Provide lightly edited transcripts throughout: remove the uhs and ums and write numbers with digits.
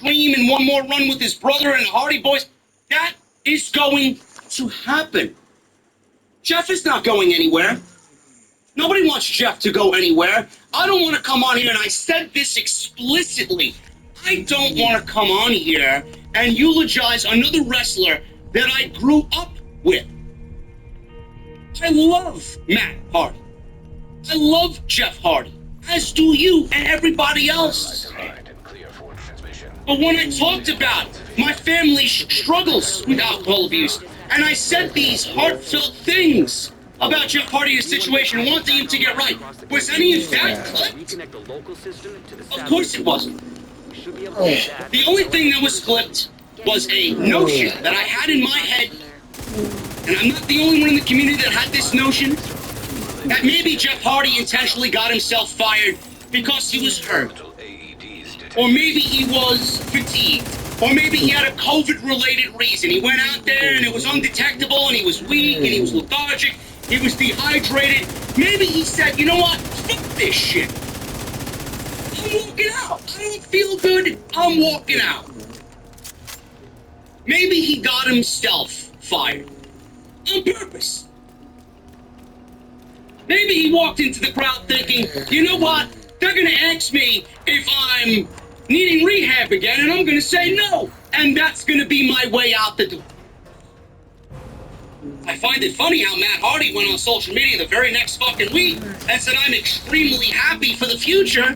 dream and one more run with his brother and the Hardy Boys. That is going to happen. Jeff is not going anywhere. Nobody wants Jeff to go anywhere. I don't want to come on here, and I said this explicitly. I don't want to come on here and eulogize another wrestler that I grew up with. I love Matt Hardy. I love Jeff Hardy, as do you and everybody else. But when I talked about my family's struggles with alcohol abuse, and I said these heartfelt things about Jeff Hardy's situation, wanting him to get right, was any of that clipped? Of course it wasn't. The only thing that was clipped was a notion that I had in my head, and I'm not the only one in the community that had this notion, that maybe Jeff Hardy intentionally got himself fired because he was hurt. Or maybe he was fatigued. Or maybe he had a COVID-related reason. He went out there and it was undetectable and he was weak and he was lethargic. He was dehydrated. Maybe he said, you know what? Fuck this shit. I'm walking out. I don't feel good. I'm walking out. Maybe he got himself fired. On purpose. Maybe he walked into the crowd thinking, you know what? They're going to ask me if I'm needing rehab again, and I'm going to say no. And that's going to be my way out the door. I find it funny how Matt Hardy went on social media the very next fucking week and said, I'm extremely happy for the future.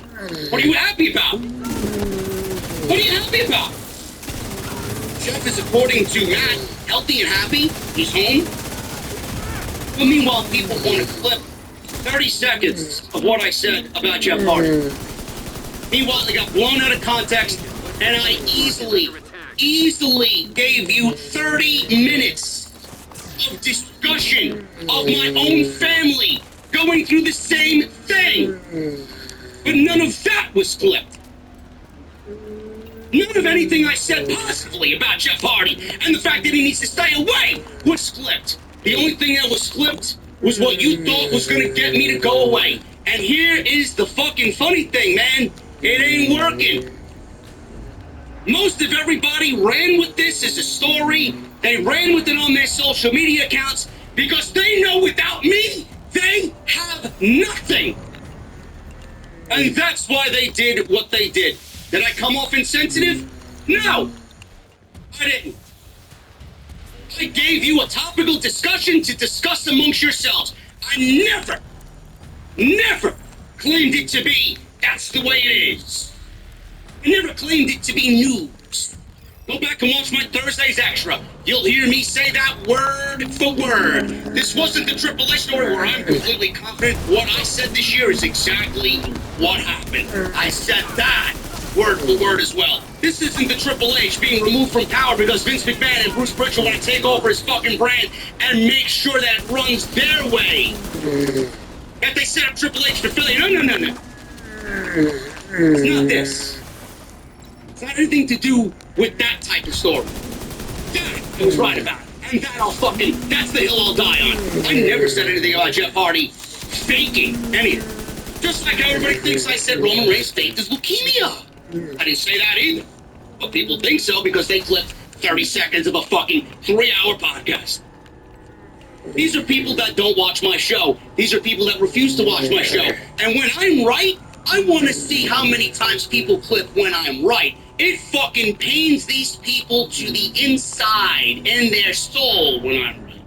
What are you happy about? What are you happy about? Jeff is, according to Matt, healthy and happy. He's home. But meanwhile, people want to clip 30 seconds of what I said about Jeff Hardy. Meanwhile, they got blown out of context, and I easily gave you 30 minutes of discussion of my own family going through the same thing. But none of that was clipped. None of anything I said positively about Jeff Hardy and the fact that he needs to stay away was clipped. The only thing that was clipped was what you thought was going to get me to go away. And here is the fucking funny thing, man. It ain't working. Most of everybody ran with this as a story. They ran with it on their social media accounts because they know without me, they have nothing. And that's why they did what they did. Did I come off insensitive? No, I didn't. I gave you a topical discussion to discuss amongst yourselves. I never claimed it to be, that's the way it is. I never claimed it to be news. Go back and watch my Thursday's Extra. You'll hear me say that word for word. This wasn't the Triple H story where I'm completely confident what I said this year is exactly what happened. I said that word for word as well. This isn't the Triple H being removed from power because Vince McMahon and Bruce Pritchard want to take over his fucking brand and make sure that it runs their way. That they set up Triple H to failure. No. It's not this. It's not anything to do with that type of story. That I was right about. And that's the hill I'll die on. I never said anything about Jeff Hardy faking anything. Just like everybody thinks I said Roman Reigns faked his leukemia. I didn't say that either. But people think so because they clipped 30 seconds of a fucking 3-hour podcast. These are people that don't watch my show. These are people that refuse to watch my show. And when I'm right, I want to see how many times people clip when I'm right. It fucking pains these people to the inside in their soul when I'm right.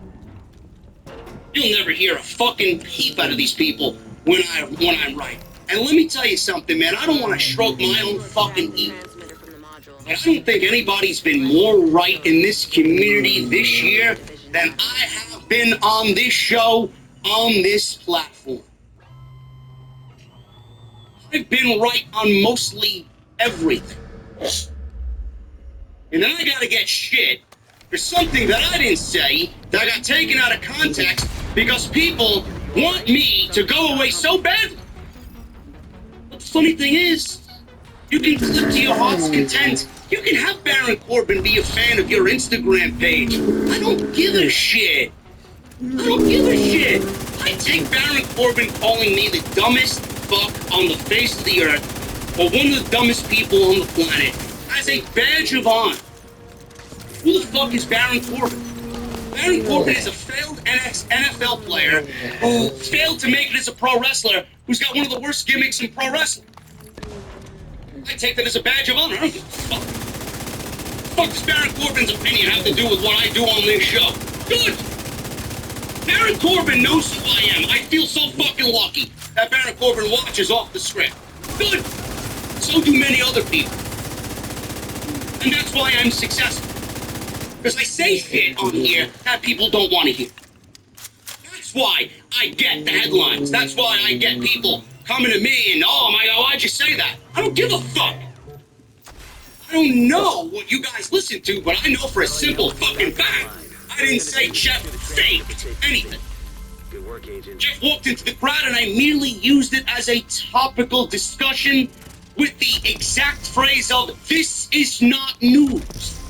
You'll never hear a fucking peep out of these people when I'm right. And let me tell you something, man. I don't want to stroke my own fucking ego. But I don't think anybody's been more right in this community this year than I have been on this show, on this platform. I've been right on mostly everything. And then I gotta get shit for something that I didn't say, that I got taken out of context because people want me to go away so badly. But the funny thing is, you can clip to your heart's content. You can have Baron Corbin be a fan of your Instagram page. I don't give a shit. I take Baron Corbin calling me the dumbest fuck on the face of the earth, or one of the dumbest people on the planet. as a badge of honor. Who the fuck is Baron Corbin? Baron Corbin is a failed NFL player who failed to make it as a pro wrestler, who's got one of the worst gimmicks in pro wrestling. I take that as a badge of honor. I don't give a fuck. Fuck does Baron Corbin's opinion have to do with what I do on this show? Good! Baron Corbin knows who I am. I feel so fucking lucky that Baron Corbin watches off the script. Good! So do many other people. And that's why I'm successful. Because I say shit on here that people don't want to hear. That's why I get the headlines. That's why I get people coming to me and, oh my God, why'd you say that? I don't give a fuck. I don't know what you guys listen to, but I know for a simple fucking fact, I didn't say Jeff faked anything. Good work, Agent. Jeff walked into the crowd and I merely used it as a topical discussion with the exact phrase of, this is not news.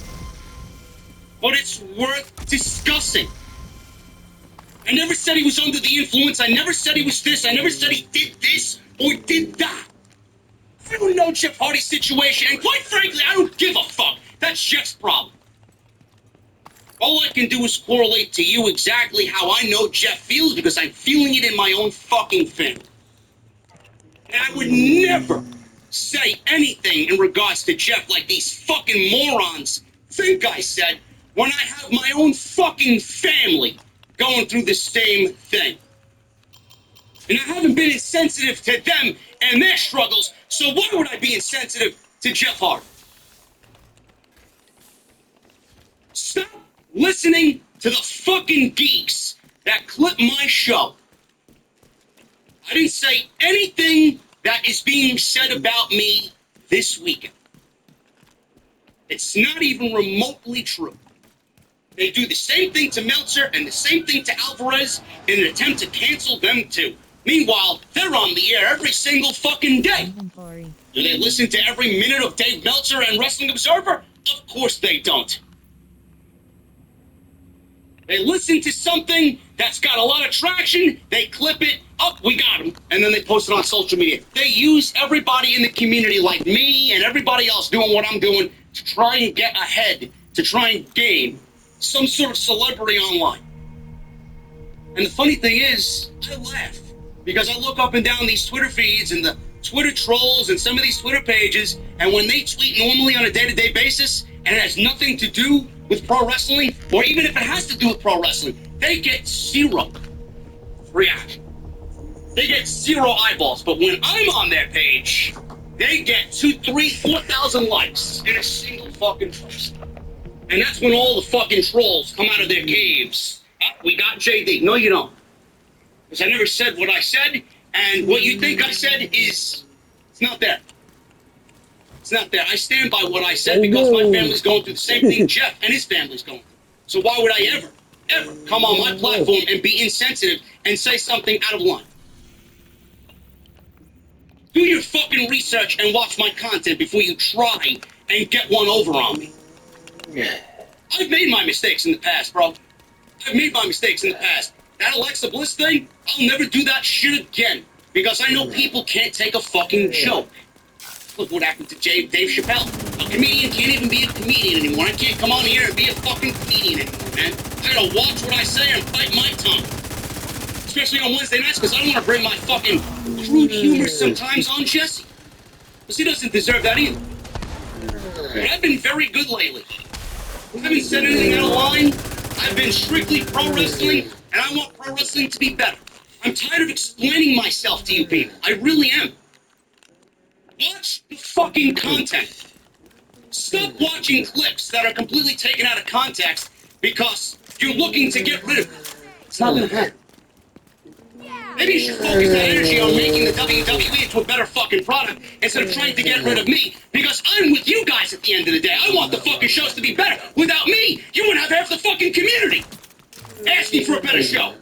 But it's worth discussing. I never said he was under the influence. I never said he was this. I never said he did this or did that. I don't know Jeff Hardy's situation, and quite frankly, I don't give a fuck. That's Jeff's problem. All I can do is correlate to you exactly how I know Jeff feels because I'm feeling it in my own fucking family. And I would never say anything in regards to Jeff like these fucking morons think I said when I have my own fucking family going through the same thing. And I haven't been insensitive to them and their struggles, so why would I be insensitive to Jeff Hardy? Stop listening to the fucking geeks that clip my show. I didn't say anything that is being said about me this weekend. It's not even remotely true. They do the same thing to Meltzer and the same thing to Alvarez in an attempt to cancel them too. Meanwhile, they're on the air every single fucking day. Do they listen to every minute of Dave Meltzer and Wrestling Observer? Of course they don't. They listen to something that's got a lot of traction, they clip it, up, we got them, and then they post it on social media. They use everybody in the community like me and everybody else doing what I'm doing to try and get ahead, to try and gain some sort of celebrity online. And the funny thing is, I laugh. Because I look up and down these Twitter feeds and the Twitter trolls and some of these Twitter pages, and when they tweet normally on a day-to-day basis, and it has nothing to do with pro wrestling, or even if it has to do with pro wrestling, they get zero reaction. They get zero eyeballs. But when I'm on their page, they get 2,000, 3,000, 4,000 likes in a single fucking post. And that's when all the fucking trolls come out of their caves. We got JD. No, you don't. Because I never said what I said, and what you think I said it's not there. It's not there. I stand by what I said because my family's going through the same thing Jeff and his family's going through. So why would I ever come on my platform and be insensitive and say something out of line? Do your fucking research and watch my content before you try and get one over on me. I've made my mistakes in the past, bro. I've made my mistakes in the past. That Alexa Bliss thing, I'll never do that shit again. Because I know people can't take a fucking joke. Look what happened to Dave Chappelle. A comedian can't even be a comedian anymore. I can't come on here and be a fucking comedian anymore, man. I gotta watch what I say and bite my tongue. Especially on Wednesday nights, because I don't want to bring my fucking crude humor sometimes on Jesse. Because he doesn't deserve that either. But I've been very good lately. I haven't said anything out of line. I've been strictly pro wrestling, and I want pro wrestling to be better. I'm tired of explaining myself to you people. I really am. Watch the fucking content. Stop watching clips that are completely taken out of context because you're looking to get rid of it. It's not gonna happen. Maybe you should focus that energy on making the WWE into a better fucking product instead of trying to get rid of me, because I'm with you guys at the end of the day. I want the fucking shows to be better. Without me, you wouldn't have half the fucking community asking for a better show.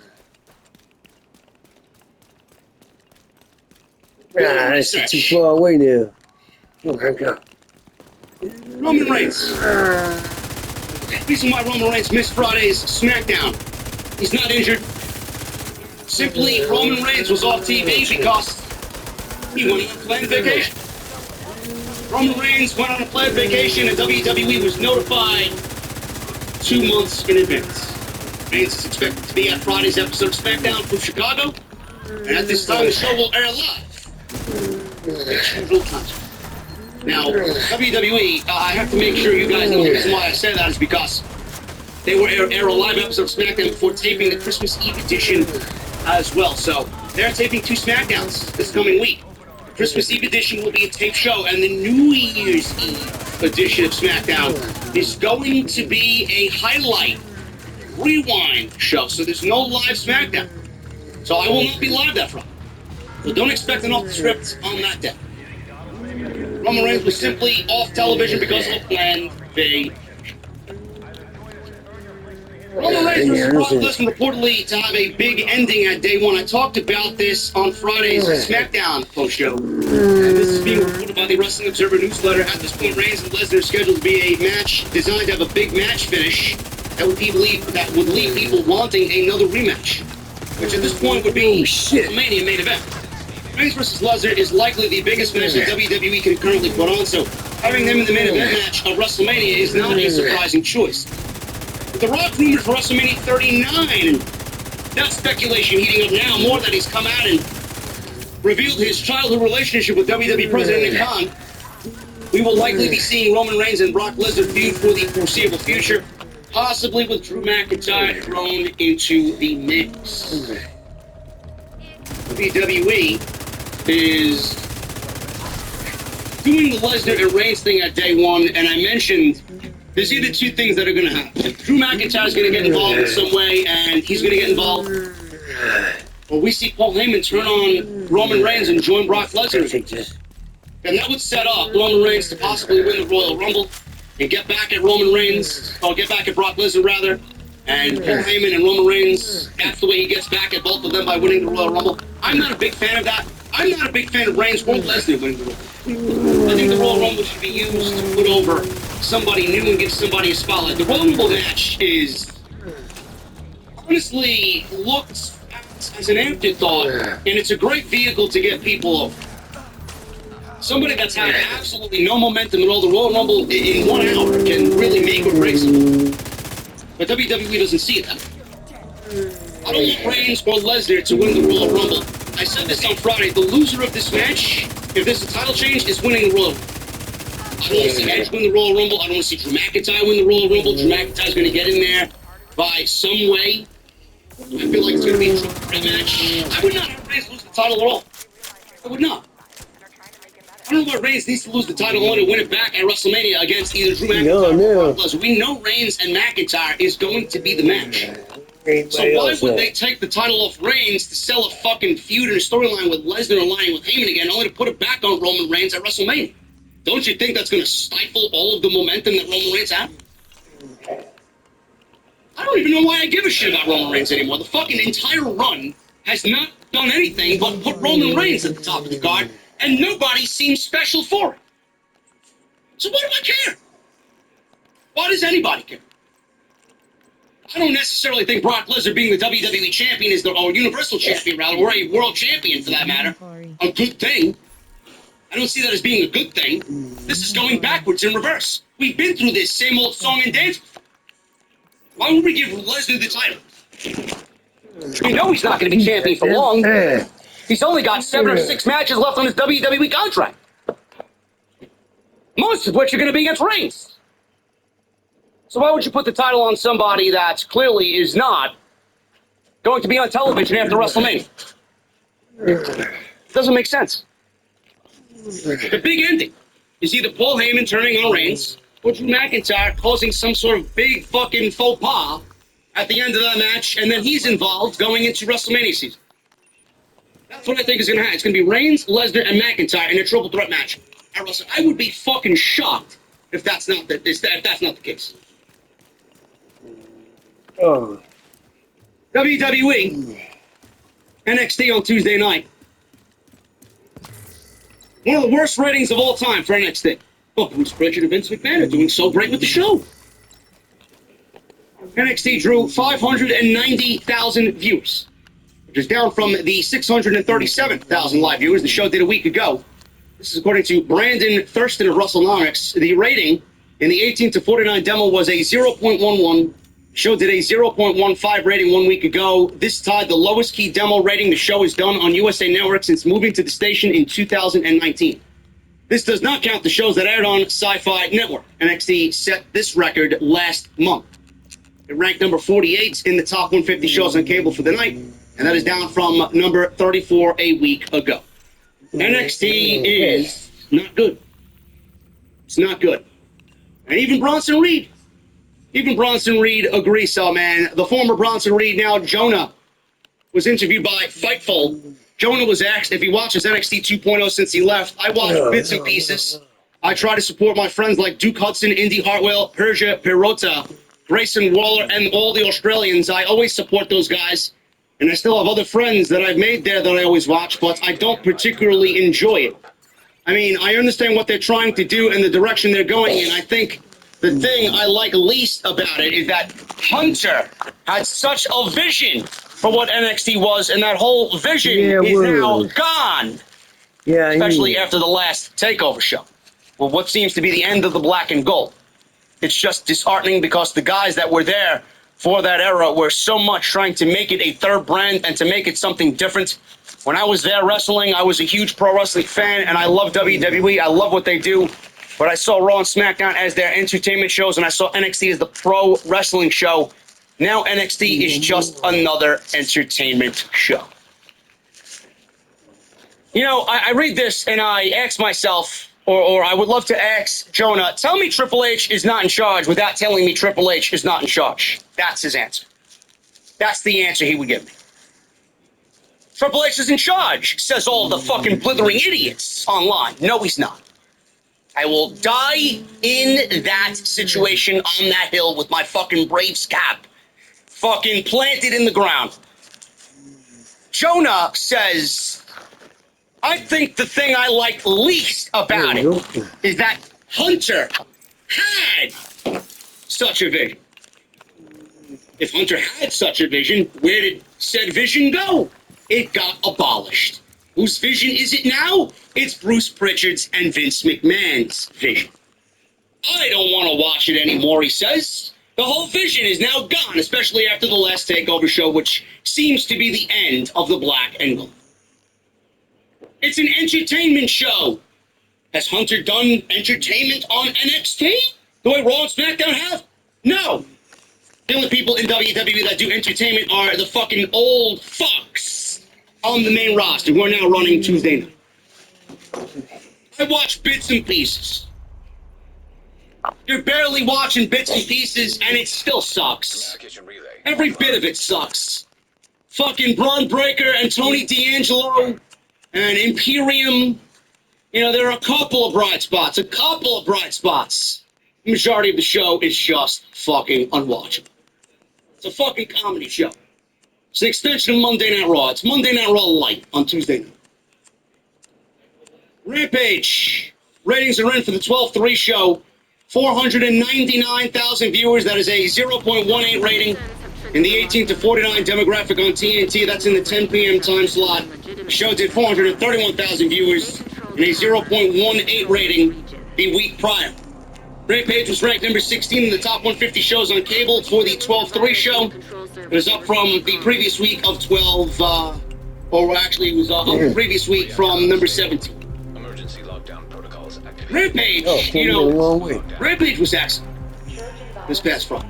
It's too far away now. Roman Reigns. The reason why Roman Reigns missed Friday's SmackDown. He's not injured. Simply, Roman Reigns was off TV because he went on a planned vacation. Roman Reigns went on a planned vacation and WWE was notified 2 months in advance. Reigns is expected to be at Friday's episode of SmackDown from Chicago, and at this time the show will air live. It's usual time. Now, WWE, I have to make sure you guys know the reason why I say that is because they will air a live episode of SmackDown before taping the Christmas Eve edition as well. So they're taping 2 SmackDowns this coming week. The Christmas Eve edition will be a tape show, and the New Year's Eve edition of SmackDown is going to be a highlight rewind show. So there's no live SmackDown. So I will not be live that Friday. So don't expect an off the script on that day. Roman Reigns was simply off television because of a planned vacation. Roman Reigns versus Brock Lesnar reportedly to have a big ending at day 1. I talked about this on Friday's SmackDown post-show. And this is being reported by the Wrestling Observer newsletter. At this point, Reigns and Lesnar are scheduled to be a match designed to have a big match finish that would leave people wanting another rematch, which at this point would be a Mania main event. Reigns versus Lesnar is likely the biggest match that WWE can currently put on, so having them in the main event match of WrestleMania is not a surprising choice. With The Rock rumored for WrestleMania 39, and that speculation heating up now more that he's come out and revealed his childhood relationship with WWE President Nick Khan. We will likely be seeing Roman Reigns and Brock Lesnar feud for the foreseeable future, possibly with Drew McIntyre thrown into the mix. WWE is doing the Lesnar and Reigns thing at day 1, and I mentioned there's either 2 things that are going to happen. Drew McIntyre is going to get involved in some way, and he's going to get involved. Or we see Paul Heyman turn on Roman Reigns and join Brock Lesnar. And that would set up Roman Reigns to possibly win the Royal Rumble and get back at Roman Reigns, or get back at Brock Lesnar rather. And Paul Heyman and Roman Reigns, that's the way he gets back at both of them, by winning the Royal Rumble. I'm not a big fan of that. I'm not a big fan of Reigns or Lesnar winning the Rumble. I think the Royal Rumble should be used to put over somebody new and give somebody a spotlight. The Royal Rumble match is honestly looked as an afterthought, and it's a great vehicle to get people over. Somebody that's had absolutely no momentum at all, the Royal Rumble in 1 hour can really make or break something. But WWE doesn't see it that way. I don't want Reigns or Lesnar to win the Royal Rumble. I said this on Friday. The loser of this match, if there's a title change, is winning the Royal Rumble. I don't want to see Edge win the Royal Rumble. I don't want to see Drew McIntyre win the Royal Rumble. Drew McIntyre's going to get in there by some way. I feel like it's going to be a triple threat match. I would not have Reigns lose the title at all. I would not. I don't know why Reigns needs to lose the title only to win it back at WrestleMania against either Drew McIntyre or Brock Lesnar. We know Reigns and McIntyre is going to be the match. So why would they take the title off Reigns to sell a fucking feud and a storyline with Lesnar aligning with Heyman again, only to put it back on Roman Reigns at WrestleMania? Don't you think that's going to stifle all of the momentum that Roman Reigns had? I don't even know why I give a shit about Roman Reigns anymore. The fucking entire run has not done anything but put Roman Reigns at the top of the card, and nobody seems special for it. So why do I care? Why does anybody care? I don't necessarily think Brock Lesnar being the WWE champion is or Universal champion rather, or a world champion for that matter, a good thing. I don't see that as being a good thing. This is going backwards in reverse. We've been through this same old song and dance before. Why would we give Lesnar the title? We know he's not going to be champion for long. He's only got 7 or 6 matches left on his WWE contract. Most of which are going to be against Reigns. So why would you put the title on somebody that clearly is not going to be on television after WrestleMania? It doesn't make sense. The big ending is either Paul Heyman turning on Reigns or Drew McIntyre causing some sort of big fucking faux pas at the end of that match, and then he's involved going into WrestleMania season. That's what I think is going to happen. It's going to be Reigns, Lesnar, and McIntyre in a triple threat match at WrestleMania. I would be fucking shocked if that's not the case. WWE, NXT on Tuesday night. One of the worst ratings of all time for NXT. Oh, Bruce Pritchard and Vince McMahon are doing so great with the show. NXT drew 590,000 viewers, which is down from the 637,000 live viewers the show did a week ago. This is according to Brandon Thurston of WrestleNomics. The rating in the 18 to 49 demo was a 0.11. Show did a 0.15 rating 1 week ago. This tied the lowest key demo rating the show has done on USA Network since moving to the station in 2019. This does not count the shows that aired on Sci-Fi Network. NXT set this record last month. It ranked number 48 in the top 150 shows on cable for the night, and that is down from number 34 a week ago. NXT is not good. It's not good. And even Bronson Reed agrees, so man. The former Bronson Reed, now Jonah, was interviewed by Fightful. Jonah was asked if he watches NXT 2.0 since he left. I watch bits and pieces. I try to support my friends like Duke Hudson, Indy Hartwell, Persia Perota, Grayson Waller, and all the Australians. I always support those guys. And I still have other friends that I've made there that I always watch, but I don't particularly enjoy it. I mean, I understand what they're trying to do and the direction they're going in. I think the thing I like least about it is that Hunter had such a vision for what NXT was, and that whole vision is now gone. Yeah, especially after the last TakeOver show. Well, what seems to be the end of the black and gold. It's just disheartening because the guys that were there for that era were so much trying to make it a third brand and to make it something different. When I was there wrestling, I was a huge pro wrestling fan, and I love WWE. I love what they do. But I saw Raw and SmackDown as their entertainment shows, and I saw NXT as the pro wrestling show. Now NXT is just another entertainment show. You know, I read this and I ask myself, or I would love to ask Jonah, tell me Triple H is not in charge without telling me Triple H is not in charge. That's his answer. That's the answer he would give me. Triple H is in charge, says all the fucking blithering idiots online. No, he's not. I will die in that situation on that hill with my fucking Braves cap fucking planted in the ground. Jonah says, I think the thing I like least about it is that Hunter had such a vision. If Hunter had such a vision, where did said vision go? It got abolished. Whose vision is it now? It's Bruce Pritchard's and Vince McMahon's vision. I don't want to watch it anymore, he says. The whole vision is now gone, especially after the last TakeOver show, which seems to be the end of the black and gold. It's an entertainment show. Has Hunter done entertainment on NXT? The way Raw and SmackDown have? No. The only people in WWE that do entertainment are the fucking old fucks on the main roster who are now running Tuesday night. I watch bits and pieces. You're barely watching bits and pieces, and it still sucks. Every bit of it sucks. Fucking Braun Breaker and Tony D'Angelo and Imperium. You know, there are a couple of bright spots. The majority of the show is just fucking unwatchable. It's a fucking comedy show. It's an extension of Monday Night Raw. It's Monday Night Raw light on Tuesday night. Rampage. Ratings are in for the 12-3 show. 499,000 viewers. That is a 0.18 rating. In the 18 to 49 demographic on TNT, that's in the 10 p.m. time slot. The show did 431,000 viewers and a 0.18 rating the week prior. Rampage was ranked number 16 in the top 150 shows on cable for the 12-3 show. It was up from the previous week of 12, or actually it was up the previous week from number 17. Rampage, you know, Rampage was excellent this past Friday.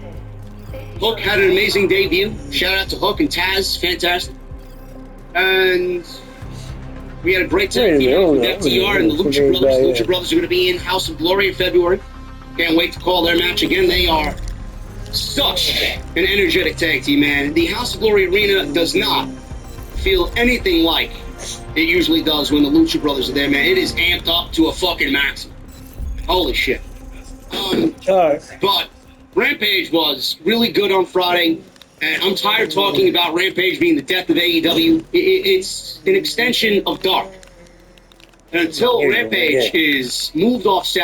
Hook had an amazing debut. Shout out to Hook and Taz, fantastic. And we had a great time with FTR and the Lucha Brothers. The Lucha Brothers are going to be in House of Glory in February. Can't wait to call their match again. They are such an energetic tag team, man. The House of Glory arena does not feel anything like it usually does when the Lucha Brothers are there, man. It is amped up to a fucking maximum. Holy shit. But Rampage was really good on Friday, and I'm tired of talking about Rampage being the death of AEW. It's an extension of Dark. And until Rampage is moved off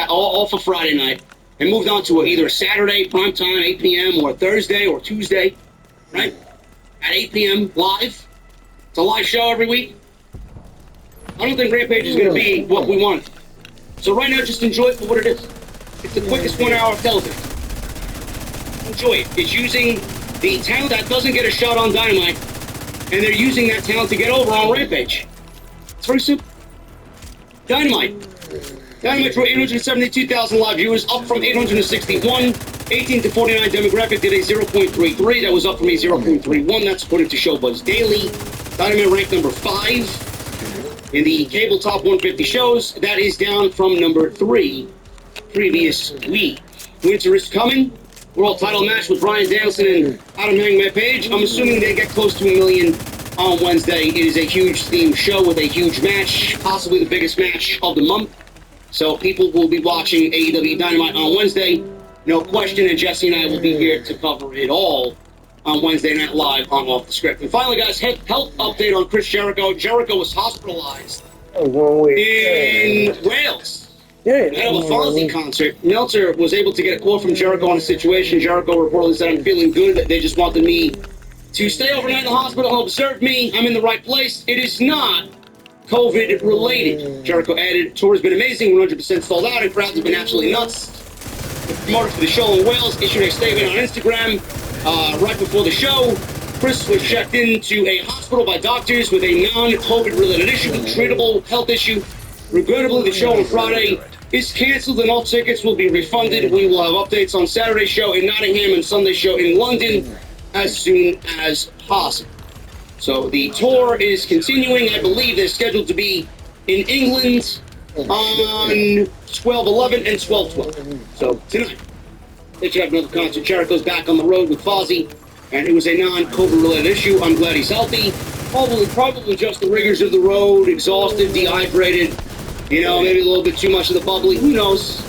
of Friday night and moved on to either a Saturday primetime, 8 p.m., or a Thursday or Tuesday, right? At 8 p.m. live. It's a live show every week. I don't think Rampage is going to be what we want. So right now, just enjoy it for what it is. It's the quickest 1 hour of television. Enjoy it. It's using the talent that doesn't get a shot on Dynamite, and they're using that talent to get over on Rampage. It's very simple. Dynamite drew 872,000 live viewers, up from 861. 18 to 49 demographic did a 0.33. That was up from a 0.31. That's according to Showbuzz Daily. Dynamite ranked number 5 in the cable top 150 shows. That is down from number 3 previous week. Winter is coming. World title match with Bryan Danielson and Adam Hangman Page. I'm assuming they get close to 1 million on Wednesday. It is a huge themed show with a huge match, possibly the biggest match of the month. So people will be watching AEW Dynamite on Wednesday. No question, and Jesse and I will be here to cover it all on Wednesday Night Live on Off the Script. And finally, guys, health update on Chris Jericho. Jericho was hospitalized in Wales. Ahead of a Fonzie concert. Meltzer was able to get a call from Jericho on the situation. Jericho reportedly said, "I'm feeling good. They just wanted me to stay overnight in the hospital and observe me. I'm in the right place. It is not COVID related." Jericho added, "Tour has been amazing, 100% sold out, and crowds have been absolutely nuts." The promoter for the show in Wales issued a statement on Instagram right before the show. Chris was checked into a hospital by doctors with a non-COVID related issue, treatable health issue. Regrettably, the show on Friday is canceled and all tickets will be refunded. We will have updates on Saturday's show in Nottingham and Sunday's show in London as soon as possible. So the tour is continuing. I believe they're scheduled to be in England on 12/11 and 12/12. So tonight, they should have another concert. Jericho's back on the road with Fozzy, and it was a non-COVID related issue. I'm glad he's healthy. Probably just the rigors of the road, exhausted, dehydrated, maybe a little bit too much of the bubbly. Who knows?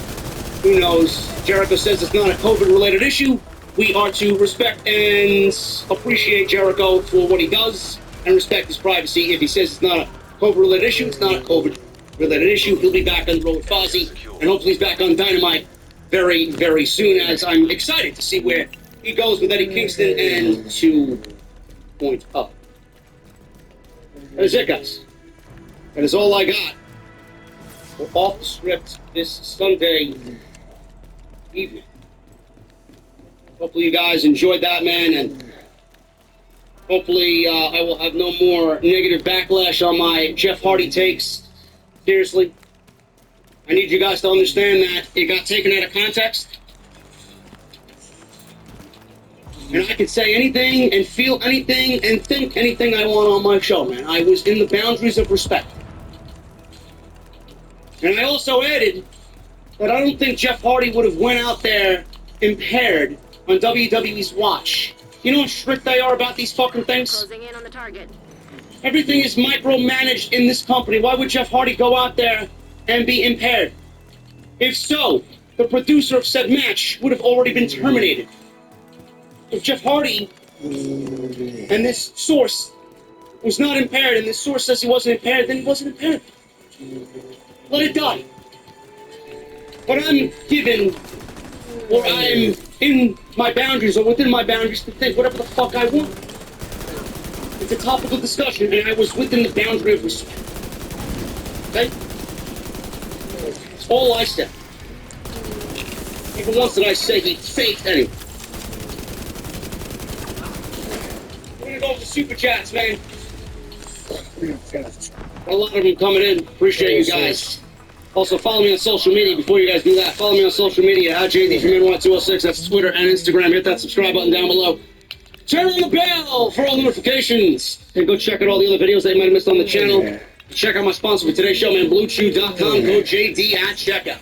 Jericho says it's not a COVID related issue. We are to respect and appreciate Jericho for what he does and respect his privacy. If he says it's not a COVID-related issue, it's not a COVID-related issue. He'll be back on the road with Fozzy, and hopefully he's back on Dynamite very, very soon, as I'm excited to see where he goes with Eddie Kingston and 2.0. That is it, guys. That is all I got. We're off the script this Sunday evening. Hopefully you guys enjoyed that, man, and hopefully I will have no more negative backlash on my Jeff Hardy takes. Seriously. I need you guys to understand that it got taken out of context. And I can say anything and feel anything and think anything I want on my show, man. I was in the boundaries of respect. And I also added that I don't think Jeff Hardy would have went out there impaired on WWE's watch. You know how strict they are about these fucking things? Closing in on the target. Everything is micromanaged in this company. Why would Jeff Hardy go out there and be impaired? If so, the producer of said match would have already been terminated. If Jeff Hardy and this source was not impaired, and this source says he wasn't impaired, then he wasn't impaired. Let it die. But I'm given, or I'm in my boundaries, or within my boundaries, to think whatever the fuck I want. It's a topic of discussion, and I was within the boundary of respect. Okay? That's all I said. Even once did I say he faked anyway. We're gonna go with the super chats, man. A lot of them coming in. Appreciate you guys. Also, follow me on social media. Before you guys do that, follow me on social media at JD206. That's Twitter and Instagram. Hit that subscribe button down below. Turn on the bell for all notifications. And go check out all the other videos that you might have missed on the channel. Check out my sponsor for today's show, man, BlueChew.com. Code JD at checkout.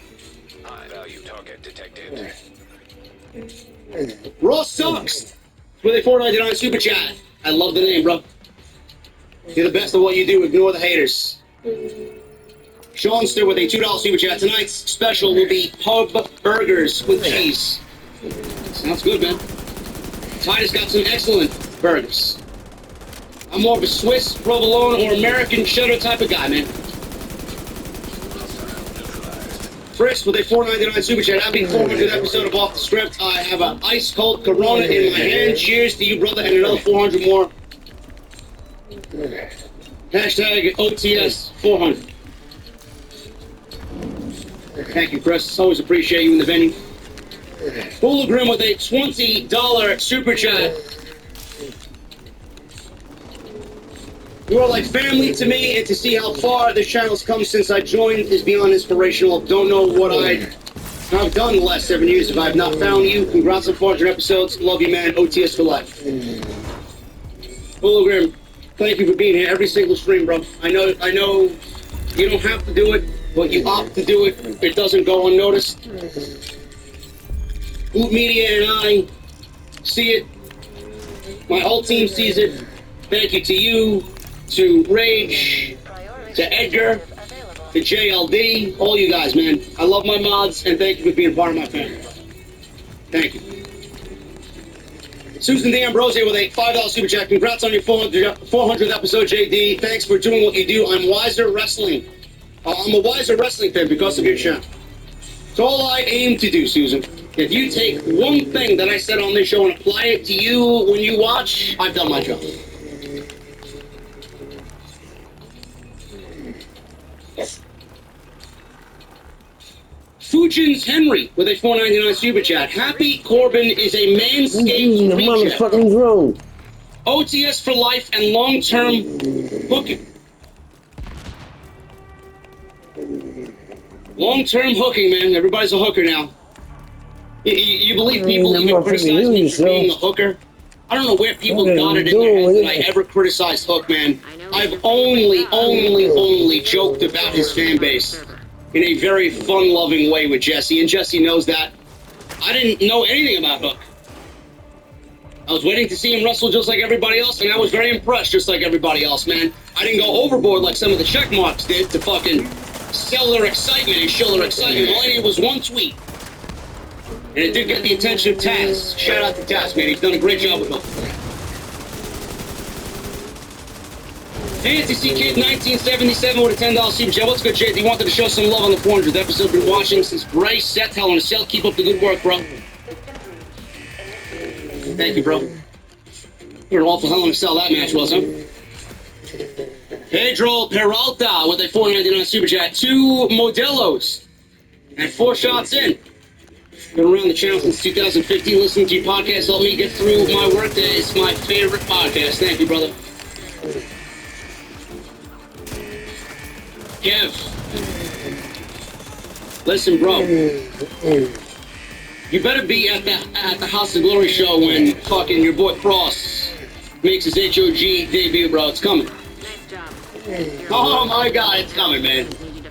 High value target detected. Raw sucks. With a $4.99 super chat. I love the name, bro. You're the best at what you do. Ignore the haters. Seanster with a $2 super chat. Tonight's special will be pub burgers with cheese. Sounds good, man. Titus got some excellent burgers. I'm more of a Swiss, provolone, or American cheddar type of guy, man. Chris with a $4.99 super chat. Happy 400th episode of Off the Script. I have an ice cold Corona in my hand. Cheers to you, brother, and another 400 more. Hashtag OTS 400. Thank you, Chris. Always appreciate you in the venue. Hologram with a $20 super chat. You are like family to me, and to see how far this channel's come since I joined is beyond inspirational. Don't know what I've done the last 7 years if I have not found you. Congrats on 400 episodes. Love you, man. OTS for life. Hologram, thank you for being here every single stream, bro. I know you don't have to do it, but you opt to do it. It doesn't go unnoticed. Boot Media and I see it. My whole team sees it. Thank you to you, to Rage, to Edgar, to JLD, all you guys, man. I love my mods, and thank you for being part of my family. Thank you. Susan D'Ambrosio with a $5 super chat. Congrats on your 400th episode, JD. Thanks for doing what you do. I'm Wiser Wrestling. I'm a Wiser Wrestling fan because of your channel. It's all I aim to do, Susan. If you take one thing that I said on this show and apply it to you when you watch, I've done my job. Fujin's Henry with a $4.99 super chat. Happy Corbin is a manscaped motherfucking drone. OTS for life and long-term hooking. Long-term hooking, man. everybody's a hooker now. You believe people even criticize me for being a hooker? I don't know where people got it in their heads that I ever criticized Hook, man. I've only joked about his fan base in a very fun-loving way with Jesse, and Jesse knows that. I didn't know anything about Hook. I was waiting to see him wrestle just like everybody else, and I was very impressed just like everybody else, man. I didn't go overboard like some of the checkmarks did to fucking sell their excitement and show their excitement. All I needed was one tweet. And it did get the attention of Taz. Shout out to Taz, man. He's done a great job with Hook. Fantasy Kid 1977 with a $10 super chat. What's good, JD? Wanted to show some love on the 400th episode. Been watching since Bray, Seth, Hell in a Cell. Keep up the good work, bro. Thank you, bro. You're an awful Hell in a Cell that match was, huh? Pedro Peralta with a $4.99 super chat. 2 Modelos. And 4 shots in. Been around the channel since 2015. Listening to your podcast helped me get through my workday. It's my favorite podcast. Thank you, brother. Kev. Listen, bro. You better be at the House of Glory show when fucking your boy Cross makes his HOG debut, bro. It's coming. Nice job. Oh my God, it's coming, man.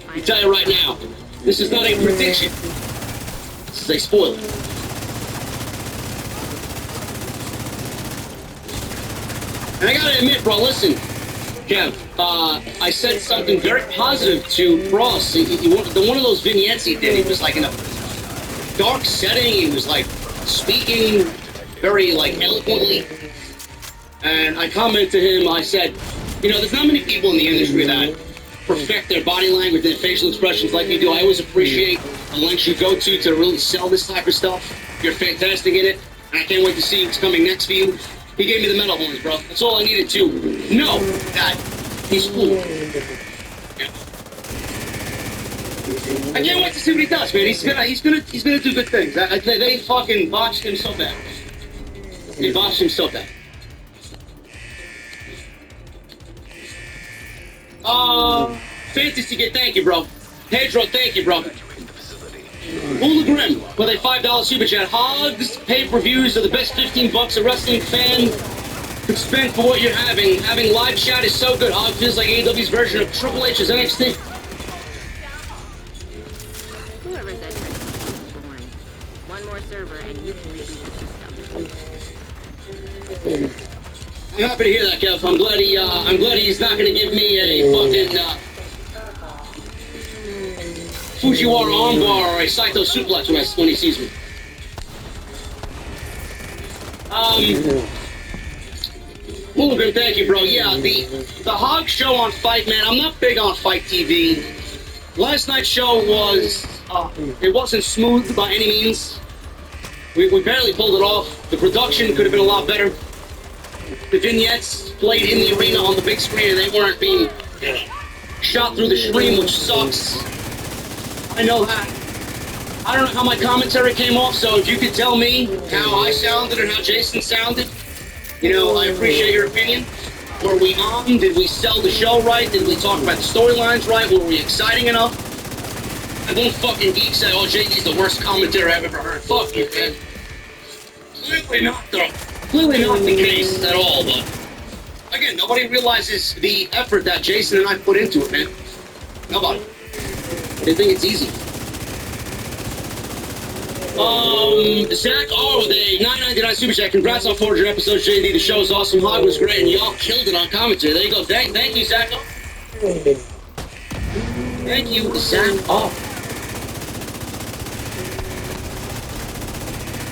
I tell you right now, this is not a prediction. This is a spoiler. And I gotta admit, bro, listen, Kev, I said something very positive to Cross. One of those vignettes he did, he was like in a dark setting. He was like speaking very like eloquently. And I commented to him, I said, you know, there's not many people in the industry that perfect their body language and facial expressions like you do. I always appreciate the lengths you go to really sell this type of stuff. You're fantastic in it, and I can't wait to see what's coming next for you. He gave me the medal horns, bro. That's all I needed to know that he's cool. Yeah. I can't wait to see what he does, man. He's gonna do good things. They fucking botched him so bad. They botched him so bad. Fantasy Kid, thank you, bro. Pedro, thank you, bro. Hula Grim with a $5 super chat. Hogs pay-per-views are the best $15 a wrestling fan could spend for what you're having. Having live chat is so good. Hog feels like AEW's version of Triple H's NXT. Whoever said that is boring. One more server and you can reboot the system. I'm happy to hear that, Kev. I'm glad he's not gonna give me a fucking Fujiwara armbar or a Saito suplex when he sees me. Hooligan, thank you, bro. Yeah, the Hog show on Fight, man. I'm not big on Fight TV. Last night's show was it wasn't smooth by any means. We barely pulled it off. The production could have been a lot better. The vignettes played in the arena on the big screen, and they weren't being shot through the screen, which sucks. I know that. I don't know how my commentary came off, so if you could tell me how I sounded and how Jason sounded, you know, I appreciate your opinion. Were we on? Did we sell the show right? Did we talk about the storylines right? Were we exciting enough? And one fucking geek said, oh, JD's the worst commentary I've ever heard. Fuck you, man. Clearly not the case at all, but again, nobody realizes the effort that Jason and I put into it, man. Nobody. They think it's easy. Zach R with a 999 Super Chat. Congrats on 400 episodes, JD. The show is awesome. Hog was great, and y'all killed it on commentary. There you go. Thank you, Zach R. Thank you, Zach R.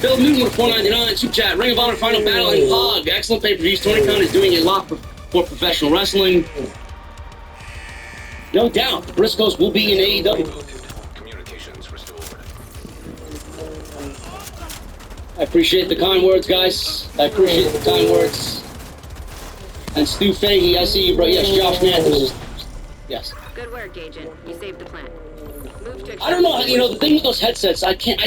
Phil Newton with a 499 Super Chat. Ring of Honor Final Battle and Hog. Excellent pay-per-views. 20 Count is doing a lot for professional wrestling. No doubt, the Briscoes will be in AEW. Communications restored. I appreciate the kind words, guys. I appreciate the kind words. And Stu Fahey, I see you, bro. Yes, Josh Mathers. Yes. Good work, Agent. You saved the plant. Move to I don't know, you know, the thing with those headsets, I can't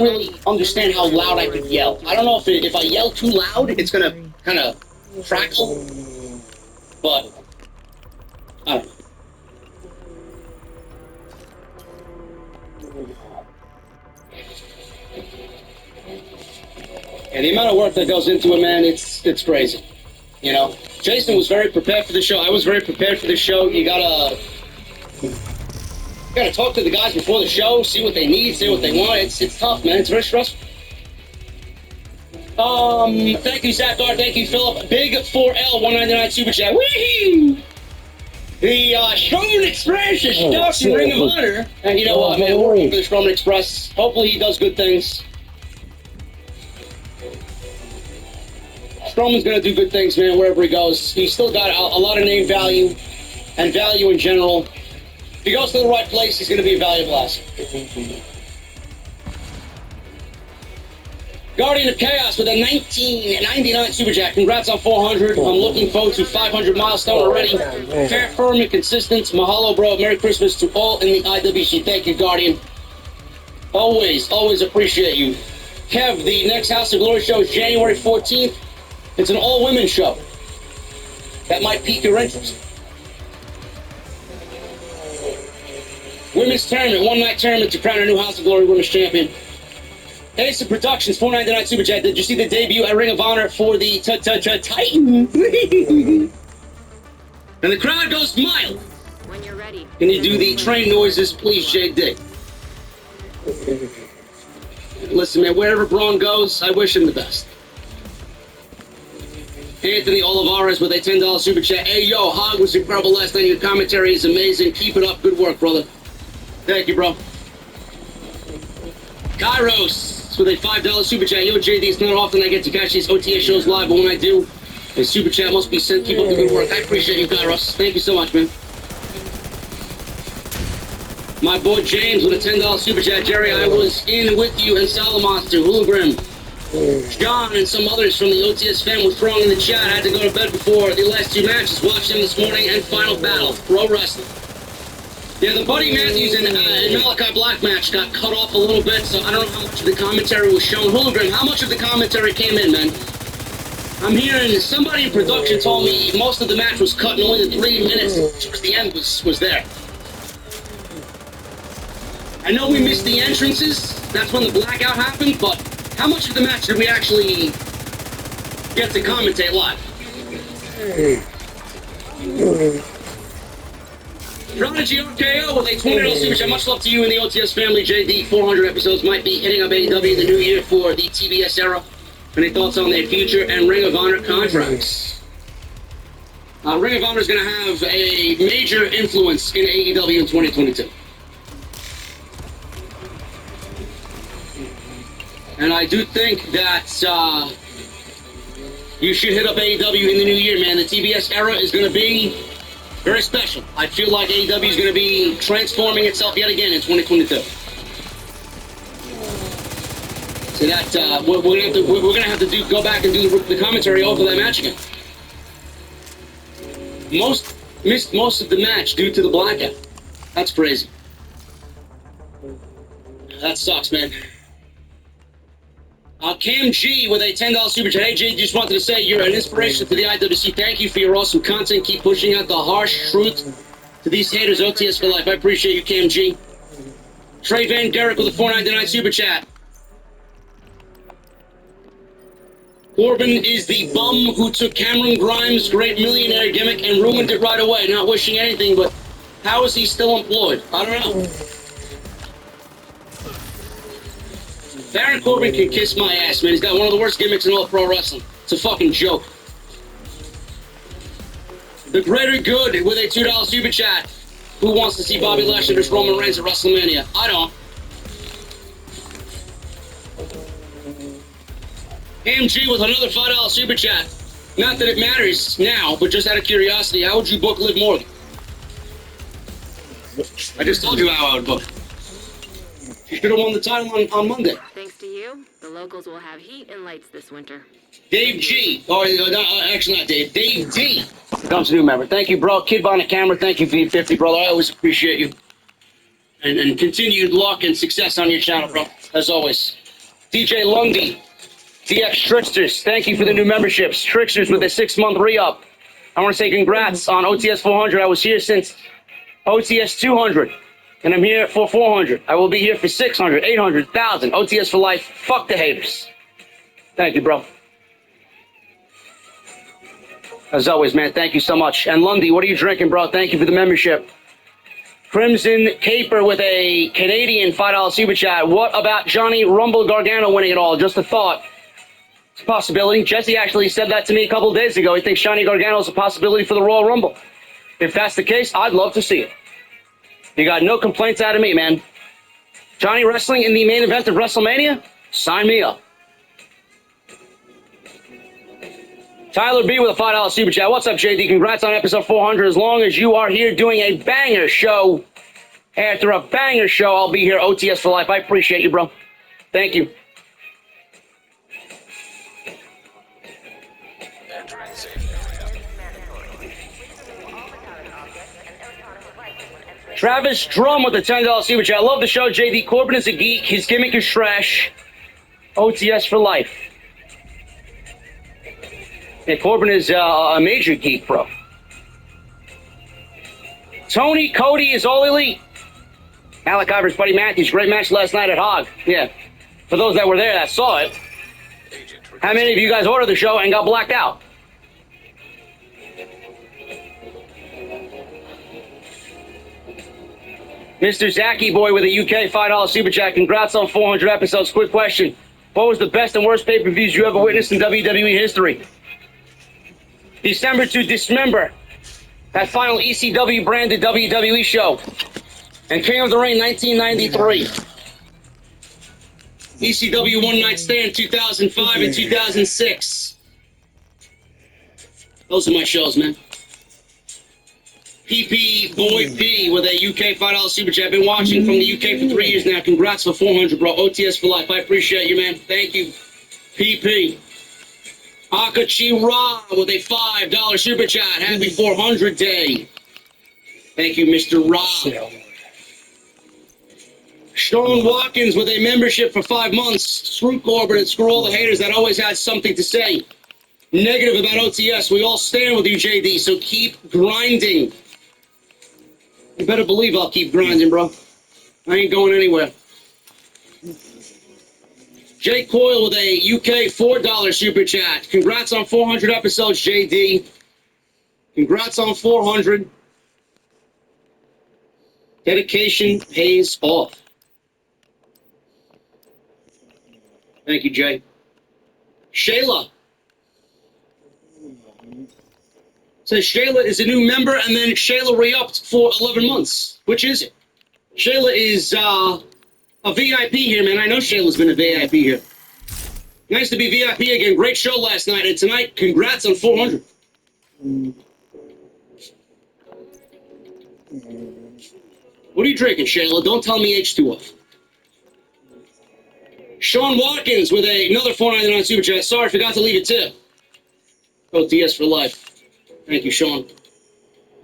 really understand how loud I could yell. I don't know if I yell too loud, it's gonna kind of crackle. But, I don't know. And the amount of work that goes into it, man, it's crazy. You know, Jason was very prepared for the show. I was very prepared for the show. You gotta talk to the guys before the show, see what they need, see what they want. It's tough, man. It's very stressful. Thank you, Zach R. Thank you, Philip. Big 4L 199 Super Chat. Woohoo! The Strowman Express is stuck in Ring of Honor. And you know what, man? We're working for the Strowman Express. Hopefully he does good things. Strowman's going to do good things, man, wherever he goes. He's still got a lot of name value and value in general. If he goes to the right place, he's going to be a valuable asset. Guardian of Chaos with a 1999 Super Jack. Congrats on 400. I'm looking forward to 500 milestone already. Fair, firm, and consistent. Mahalo, bro. Merry Christmas to all in the IWC. Thank you, Guardian. Always appreciate you. Kev, the next House of Glory show is January 14th. It's an all-women show. That might pique your interest. Women's tournament, one-night tournament to crown a new House of Glory Women's Champion. Ace of Productions, 499 Super Chat. Did you see the debut at Ring of Honor for the Titans? And the crowd goes mild. When you're ready. Can you do the train noises, please, JD? Listen, man, wherever Braun goes, I wish him the best. Anthony Olivares with a $10 Super Chat. Hey, yo, Hog was incredible last night. Your commentary is amazing. Keep it up. Good work, brother. Thank you, bro. Kairos with a $5 Super Chat. Yo, JD, it's not often I get to catch these OTA shows live, but when I do, a Super Chat must be sent. Keep up the good work. I appreciate you, Kairos. Thank you so much, man. My boy James with a $10 Super Chat. Jerry, I was in with you and Salamonster, Hologram. John and some others from the OTS fan were throwing in the chat. I had to go to bed before the last two matches. Watched them this morning and Final Battle. Pro Wrestling. Yeah, the Buddy Matthews and Malachi Black match got cut off a little bit, so I don't know how much of the commentary was shown. Hologram, how much of the commentary came in, man? I'm hearing somebody in production told me most of the match was cut and only the 3 minutes towards the end was there. I know we missed the entrances. That's when the blackout happened, but how much of the match did we actually get to commentate live? Prodigy RKO with a $20 Super Chat. Much love to you and the OTS family. JD, 400 episodes might be hitting up AEW in the new year for the TBS era. Any thoughts on their future and Ring of Honor contracts? Ring of Honor is going to have a major influence in AEW in 2022. And I do think that you should hit up AEW in the new year, man. The TBS era is going to be very special. I feel like AEW is going to be transforming itself yet again in 2022. So that we're going to have to go back and do the commentary over that match again. Missed most of the match due to the blackout. That's crazy. That sucks, man. Cam G with a $10 super chat. Hey, Jay, just wanted to say you're an inspiration to the IWC. Thank you for your awesome content. Keep pushing out the harsh truth to these haters. OTS for life. I appreciate you, Cam G. Trey Van Derek with a $4.99 super chat. Corbin is the bum who took Cameron Grimes' great millionaire gimmick and ruined it right away. Not wishing anything, but how is he still employed? I don't know. Baron Corbin can kiss my ass, man. He's got one of the worst gimmicks in all pro wrestling. It's a fucking joke. The Greater Good with a $2 super chat. Who wants to see Bobby Lashley versus Roman Reigns at WrestleMania? I don't. AMG with another $5 super chat. Not that it matters now, but just out of curiosity, how would you book Liv Morgan? I just told you how I would book. She should have won the title on Monday. Thanks to you, the locals will have heat and lights this winter. Dave G. Oh, no, actually not Dave. Dave D. Comes a new member. Thank you, bro. Kid on the camera. Thank you for your 50, brother. I always appreciate you. And continued luck and success on your channel, bro. As always. DJ Lundy. DX Tricksters. Thank you for the new memberships. Tricksters with a 6-month re-up. I want to say congrats on OTS 400. I was here since OTS 200. And I'm here for 400. I will be here for 600, 800, 1,000. OTS for life. Fuck the haters. Thank you, bro. As always, man, thank you so much. And Lundy, what are you drinking, bro? Thank you for the membership. Crimson Caper with a Canadian $5 super chat. What about Johnny Rumble Gargano winning it all? Just a thought. It's a possibility. Jesse actually said that to me a couple of days ago. He thinks Johnny Gargano is a possibility for the Royal Rumble. If that's the case, I'd love to see it. You got no complaints out of me, man. Johnny wrestling in the main event of WrestleMania? Sign me up. Tyler B with a $5 super chat. What's up, JD? Congrats on episode 400. As long as you are here doing a banger show, after a banger show, I'll be here. OTS for life. I appreciate you, bro. Thank you. Travis Drum with a $10 super chat. I love the show, JD. Corbin is a geek. His gimmick is trash. OTS for life. Yeah, Corbin is a major geek, bro. Tony Cody is all elite. Alec Ivers, Buddy Matthews. Great match last night at Hog. Yeah. For those that were there that saw it. How many of you guys ordered the show and got blacked out? Mr. Zacky Boy with a UK $5 super chat. Congrats on 400 episodes. Quick question. What was the best and worst pay-per-views you ever witnessed in WWE history? December to Dismember. That final ECW branded WWE show. And King of the Ring 1993. ECW One Night Stand 2005 and 2006. Those are my shows, man. PP Boy P with a UK $5 super chat. Been watching from the UK for 3 years now. Congrats for 400, bro. OTS for life. I appreciate you, man. Thank you. PP. Akachi Ra with a $5 super chat. Happy 400 day. Thank you, Mr. Ra. Sean Watkins with a membership for 5 months. Screw Corbin and screw all the haters that always had something to say negative about OTS. We all stand with you, JD, so keep grinding. You better believe I'll keep grinding, bro. I ain't going anywhere. Jay Coyle with a UK $4 super chat. Congrats on 400 episodes, JD. Congrats on 400. Dedication pays off. Thank you, Jay. Shayla. Says Shayla is a new member, and then Shayla re-upped for 11 months. Which is it? Shayla is a VIP here, man. I know Shayla's been a VIP here. Nice to be VIP again. Great show last night, and tonight, congrats on 400. What are you drinking, Shayla? Don't tell me H2O. Sean Watkins with another $4.99 super chat. Sorry, forgot to leave a tip. OTS for life. Thank you, Sean.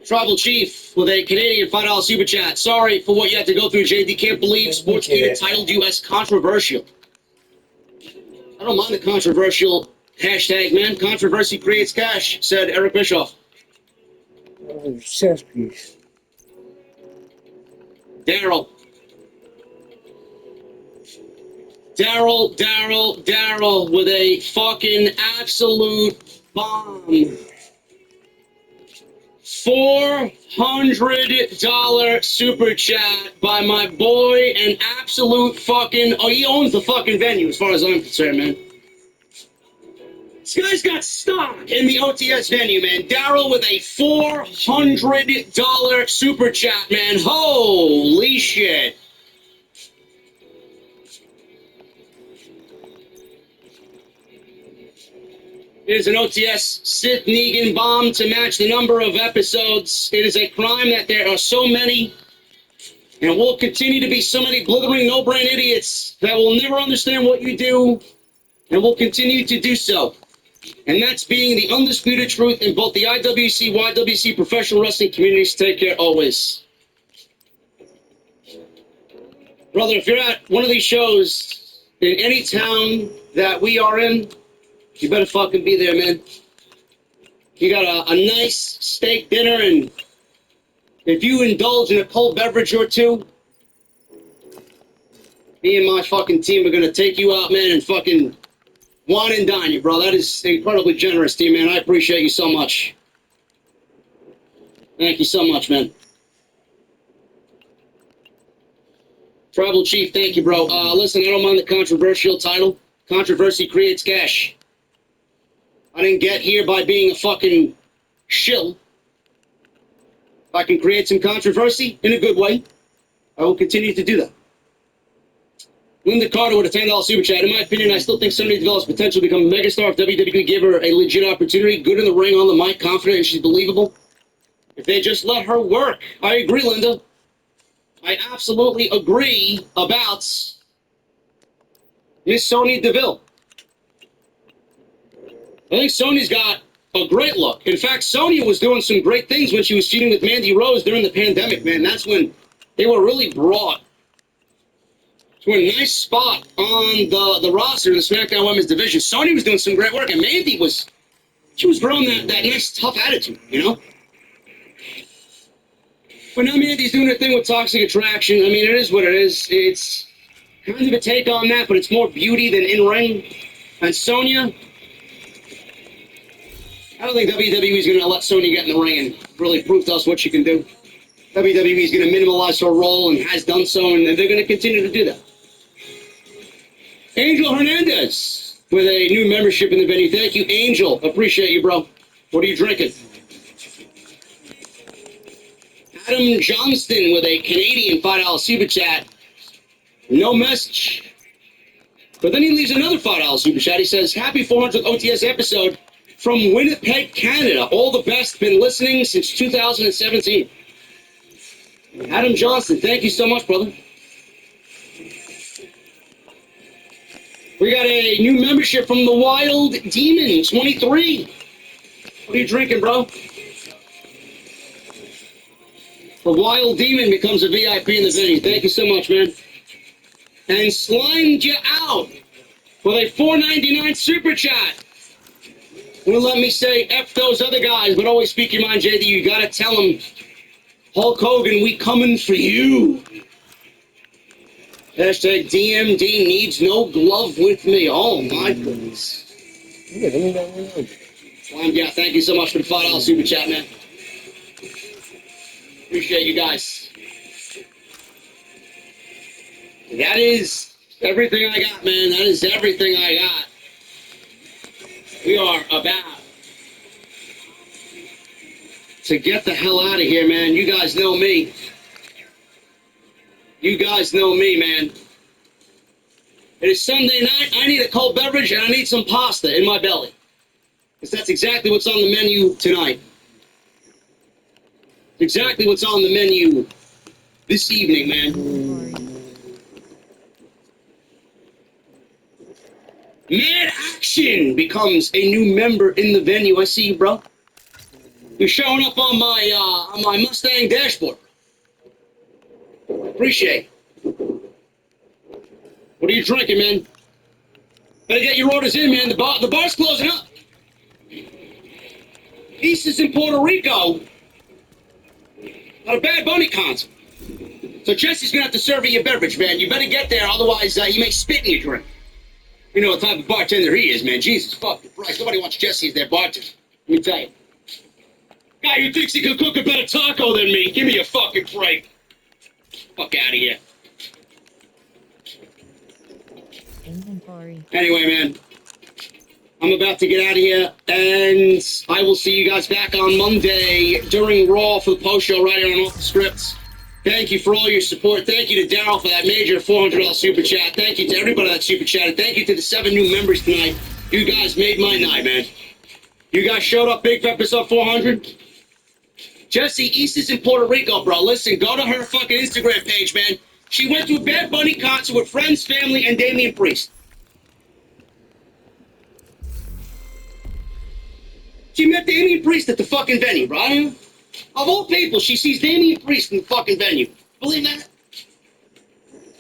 Tribal Chief with a Canadian $5 super chat. Sorry for what you had to go through, JD. Can't believe Sports Media titled you as controversial. I don't mind the controversial hashtag, man. Controversy creates cash, said Eric Bischoff. Oh, chess piece. Daryl with a fucking absolute bomb. $400 super chat by my boy, an absolute fucking... Oh, he owns the fucking venue as far as I'm concerned, man. This guy's got stock in the OTS venue, man. Daryl with a $400 super chat, man. Holy shit. It is an OTS Sith Negan bomb to match the number of episodes. It is a crime that there are so many, and will continue to be so many blithering, no-brain idiots that will never understand what you do, and will continue to do so. And that's being the undisputed truth in both the IWC, YWC professional wrestling communities. Take care always. Brother, if you're at one of these shows in any town that we are in, you better fucking be there, man. You got a nice steak dinner, and if you indulge in a cold beverage or two, me and my fucking team are gonna take you out, man, and fucking wine and dine you, bro. That is incredibly generous to you, man. I appreciate you so much. Thank you so much, man. Tribal Chief, thank you, bro. Listen, I don't mind the controversial title. Controversy creates cash. I didn't get here by being a fucking shill. If I can create some controversy in a good way, I will continue to do that. Linda Carter with a $10 super chat. In my opinion, I still think Sonya develops potential to become a megastar if WWE gave her a legit opportunity. Good in the ring, on the mic, confident, and she's believable. If they just let her work. I agree, Linda. I absolutely agree about Miss Sonya Deville. I think Sonya's got a great look. In fact, Sonya was doing some great things when she was feuding with Mandy Rose during the pandemic, man. That's when they were really brought to a nice spot on the roster in the SmackDown Women's Division. Sonya was doing some great work, and Mandy was growing that nice, tough attitude, you know? But now Mandy's doing her thing with Toxic Attraction. I mean, it is what it is. It's kind of a take on that, but it's more beauty than in-ring. And Sonya... I don't think WWE is going to let Sonya get in the ring and really prove to us what she can do. WWE is going to minimalize her role and has done so, and they're going to continue to do that. Angel Hernandez with a new membership in the venue. Thank you, Angel. Appreciate you, bro. What are you drinking? Adam Johnston with a Canadian $5 super chat. No message. But then he leaves another $5 super chat. He says, happy 400th OTS episode. From Winnipeg, Canada. All the best. Been listening since 2017. Adam Johnson, thank you so much, brother. We got a new membership from the Wild Demon, 23. What are you drinking, bro? The Wild Demon becomes a VIP in the venue. Thank you so much, man. And slimed you out with a $4.99 super chat. Wouldn't let me say F those other guys, but always speak your mind, JD. You gotta tell them, Hulk Hogan, we coming for you. Hashtag DMD needs no glove with me. Oh, my goodness. Yeah, thank you so much for the $5 super chat, man. Appreciate you guys. That is everything I got, man. That is everything I got. We are about to get the hell out of here, man. You guys know me. You guys know me, man. It is Sunday night. I need a cold beverage and I need some pasta in my belly. Because that's exactly what's on the menu tonight. Exactly what's on the menu this evening, man. Mad Action becomes a new member in the venue. I see you, bro. You're showing up on my Mustang dashboard. Appreciate it. What are you drinking, man? Better get your orders in, man. The bar's closing up. Easter's in Puerto Rico. Got a Bad Bunny concert. So Jesse's gonna have to serve you your beverage, man. You better get there, otherwise he may spit in your drink. You know what type of bartender he is, man. Jesus fucking Christ. Nobody wants Jesse as their bartender. Let me tell you. Guy who thinks he can cook a better taco than me. Give me a fucking break. Fuck out of here. Inventory. Anyway, man. I'm about to get out of here, and I will see you guys back on Monday during Raw for the post show right here on Off the Scripts. Thank you for all your support. Thank you to Daryl for that major $400 super chat. Thank you to everybody that super chatted. Thank you to the 7 new members tonight. You guys made my night, man. You guys showed up big for episode 400. Jesse East is in Puerto Rico, bro. Listen, go to her fucking Instagram page, man. She went to a Bad Bunny concert with friends, family, and Damian Priest. She met Damian Priest at the fucking venue, bro. Of all people, she sees Damian Priest in the fucking venue. Believe that?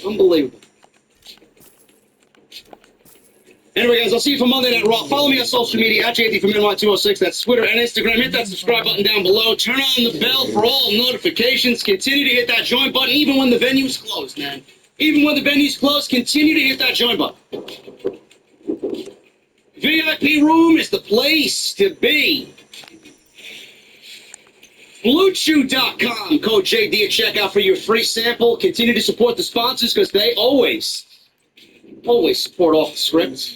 Unbelievable. Anyway, guys, I'll see you for Monday Night Raw. Follow me on social media, at JD from NY206. That's Twitter and Instagram. Hit that subscribe button down below. Turn on the bell for all notifications. Continue to hit that join button, even when the venue's closed, man. Even when the venue's closed, continue to hit that join button. VIP room is the place to be. BlueChew.com. Code JD at checkout for your free sample. Continue to support the sponsors because they always support Off the Scripts.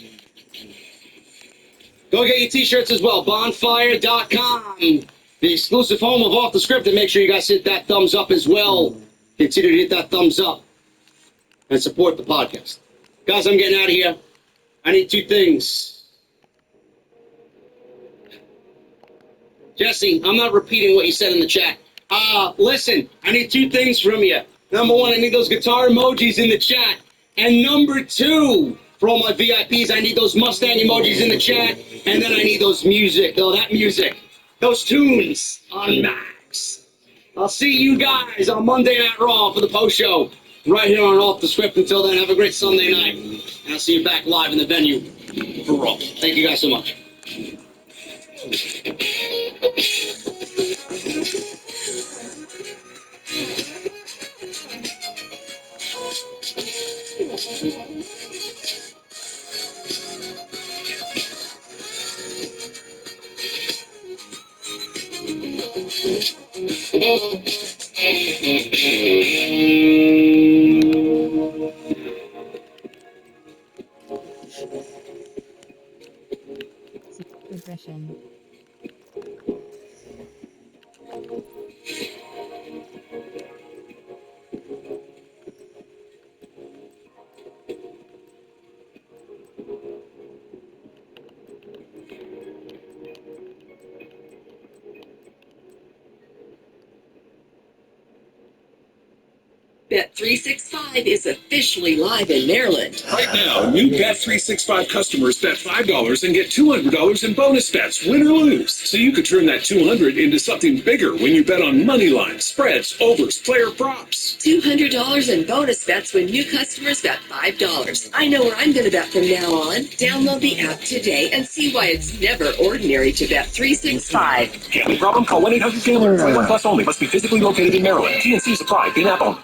Go get your t-shirts as well. Bonfire.com. The exclusive home of Off the Script. And make sure you guys hit that thumbs up as well. Continue to hit that thumbs up and support the podcast. Guys, I'm getting out of here. I need 2 things. Jesse, I'm not repeating what you said in the chat. Listen, I need 2 things from you. Number 1, I need those guitar emojis in the chat. And number 2, for all my VIPs, I need those Mustang emojis in the chat. And then I need those music, those tunes on Max. I'll see you guys on Monday Night Raw for the post show. Right here on Off the Script. Until then, have a great Sunday night. And I'll see you back live in the venue for Raw. Thank you guys so much. Progression. Bet365 is officially live in Maryland. Right now, new Bet365 customers bet $5 and get $200 in bonus bets, win or lose. So you could turn that $200 into something bigger when you bet on money lines, spreads, overs, player props. $200 in bonus bets when new customers bet $5. I know where I'm going to bet from now on. Download the app today and see why it's never ordinary to bet 365. Gambling problem? Call 1-800-GAMBLER. 21 plus only. Must be physically located in Maryland. T&C supply. In-app only.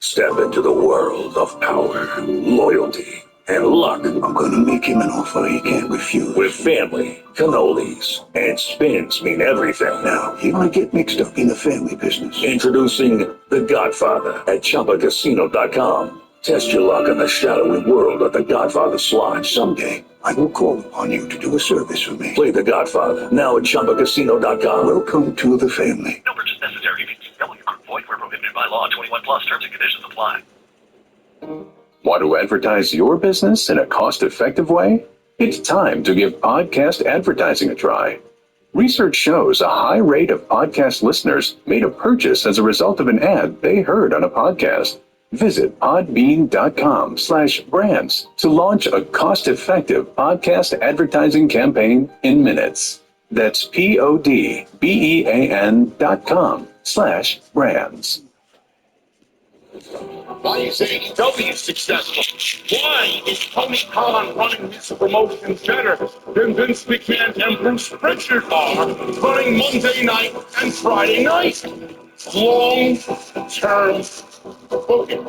Step into the world of power, loyalty, and luck. I'm gonna make him an offer he can't refuse. With family, cannolis, and spins mean everything. Now, you might get mixed up in the family business. Introducing The Godfather at ChumbaCasino.com. Test your luck in the shadowy world of The Godfather slot. Someday, I will call upon you to do a service for me. Play The Godfather, now at ChumbaCasino.com. Welcome to the family. No purchase necessary. VGW Group. Void where prohibited by law. 21 plus. Terms and conditions apply. Want to advertise your business in a cost-effective way? It's time to give podcast advertising a try. Research shows a high rate of podcast listeners made a purchase as a result of an ad they heard on a podcast. Visit podbean.com/brands to launch a cost-effective podcast advertising campaign in minutes. That's podbean.com/brands. Why is AEW successful? Why is Tony Khan running his promotion better than Vince McMahon and Bruce Pritchard are running Monday night and Friday night? Long-term booking.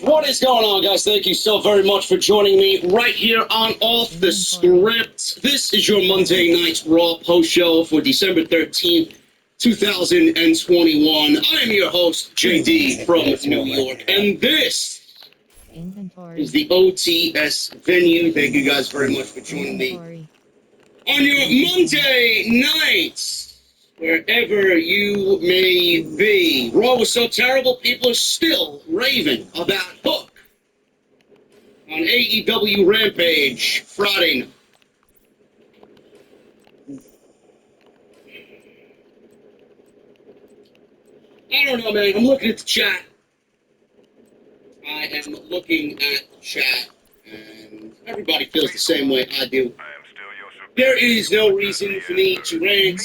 What is going on, guys? Thank you so very much for joining me right here on Off the Script. This is your Monday Night Raw post show for December 13th, 2021. I am your host, JD from New York, and this is the OTS venue. Thank you guys very much for joining me on your Monday nights, wherever you may be. Raw was so terrible, people are still raving about Hook on AEW Rampage Friday night. I don't know, man. I'm looking at the chat. I am looking at the chat, and everybody feels the same way I do. There is no reason for me to rant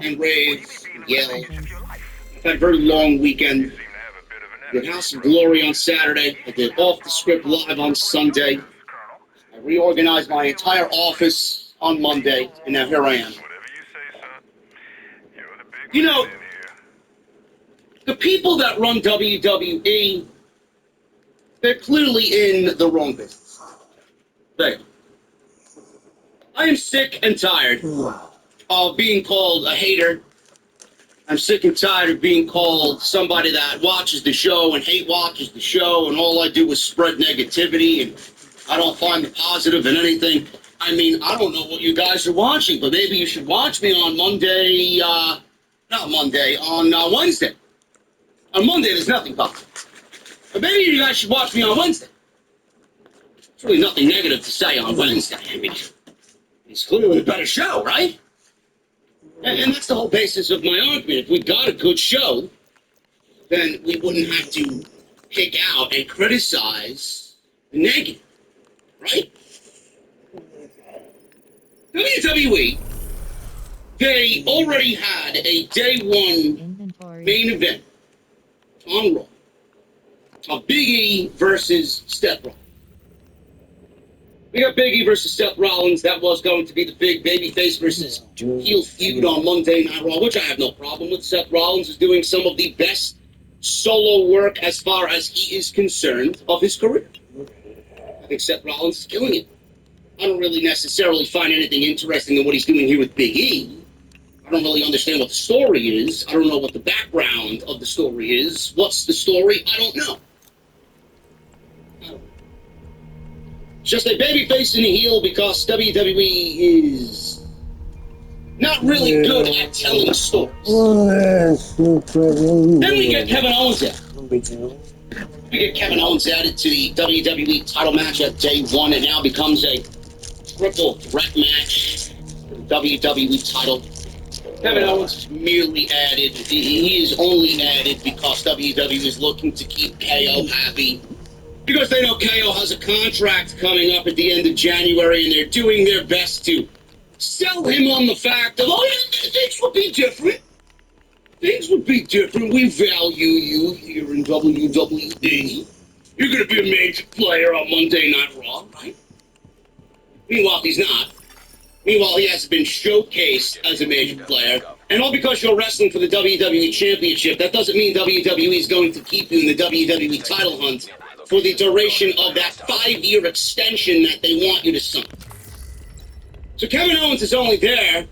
and rave and yell. I've had a very long weekend. I did House of Glory on Saturday. I did Off the Script live on Sunday. I reorganized my entire office on Monday, and now here I am. You know, the people that run WWE, they're clearly in the wrong business. I am sick and tired of being called a hater. I'm sick and tired of being called somebody that watches the show and hate watches the show, and all I do is spread negativity, and I don't find the positive in anything. I mean, I don't know what you guys are watching, but maybe you should watch me on Monday, on Wednesday. On Monday, there's nothing positive. But maybe you guys should watch me on Wednesday. There's really nothing negative to say on Wednesday. I mean, it's clearly a better show, right? And that's the whole basis of my argument. If we got a good show, then we wouldn't have to pick out and criticize the negative, right? WWE, they already had a day one main event on Raw of Big E versus Seth Rollins. We got Big E versus Seth Rollins. That was going to be the big babyface versus heel feud on Monday Night Raw, which I have no problem with. Seth Rollins is doing some of the best solo work as far as he is concerned of his career. I think Seth Rollins is killing it. I don't really necessarily find anything interesting in what he's doing here with Big E. I don't really understand what the story is. I don't know what the background of the story is. What's the story? I don't know. It's just a babyface and a heel because WWE is not really good at telling stories. Then we get Kevin Owens out. We get Kevin Owens added to the WWE title match at day one. It now becomes a triple threat match for the WWE title. Kevin Owens is merely added. He is only added because WWE is looking to keep KO happy. Because they know KO has a contract coming up at the end of January, and they're doing their best to sell him on the fact of, oh, yeah, things would be different. Things would be different. We value you here in WWE. You're going to be a major player on Monday Night Raw, right? Meanwhile, he's not. Meanwhile, he hasn't been showcased as a major player. And all because you're wrestling for the WWE Championship, that doesn't mean WWE is going to keep you in the WWE title hunt for the duration of that 5-year extension that they want you to sign. So Kevin Owens is only there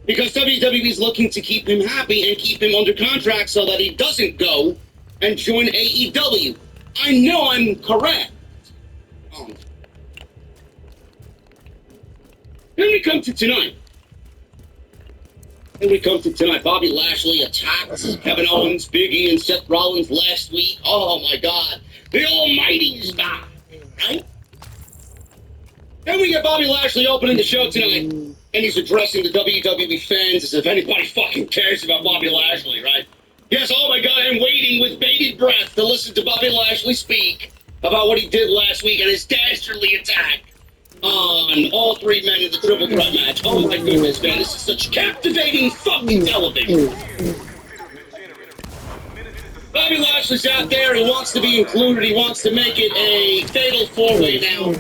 Because WWE's looking to keep him happy and keep him under contract so that he doesn't go and join AEW. I know I'm correct. Then we come to tonight. Bobby Lashley attacked Kevin Owens, Big E, and Seth Rollins last week. Oh my God. The Almighty's back, right? Then we get Bobby Lashley opening the show tonight, and he's addressing the WWE fans as if anybody fucking cares about Bobby Lashley, right? Yes, oh my God, I'm waiting with bated breath to listen to Bobby Lashley speak about what he did last week and his dastardly attack on all three men in the triple threat match. Oh my goodness, man, this is such captivating fucking television. Bobby Lashley's out there, he wants to be included, he wants to make it a fatal four-way now.